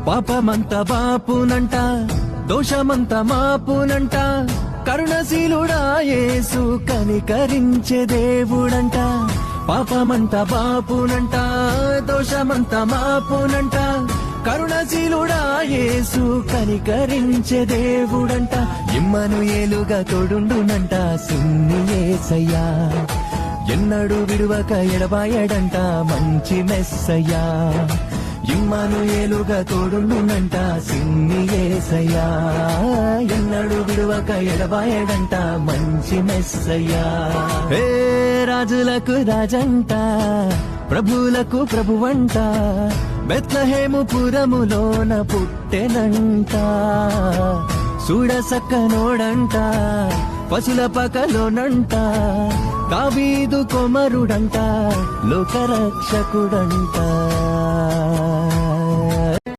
పాపమంత బాపునంట, దోషమంత మాపునంట, కరుణశీలుడా యేసు కనికరించే దేవుడంట. పాపమంత బాపునంట, దోషమంత మాపునంట, కరుణశీలుడా యేసు కనికరించే దేవుడంట. ఇమ్మనుయేలుగా తోడుండునంట సిన్ని యేసయ్యా, ఎన్నడూ విడువక ఎడబాయడంట మంచి మెస్సయ్యా. ఇమ్మనుయేలుగా తోడుండునంట సిన్ని యేసయ్యా, ఎన్నడూ విడువక ఎడబాయడంట మంచి మెస్సయ్యా. హే రాజులకు రాజంట, ప్రభువులకు ప్రభువంట, బెత్లెహేము పురములోన పుట్టెనంట. చూడసక్కనోడంట, పశుల పకలోనంట, దావీదు కుమారుడంట, లోకరక్షకుడంట.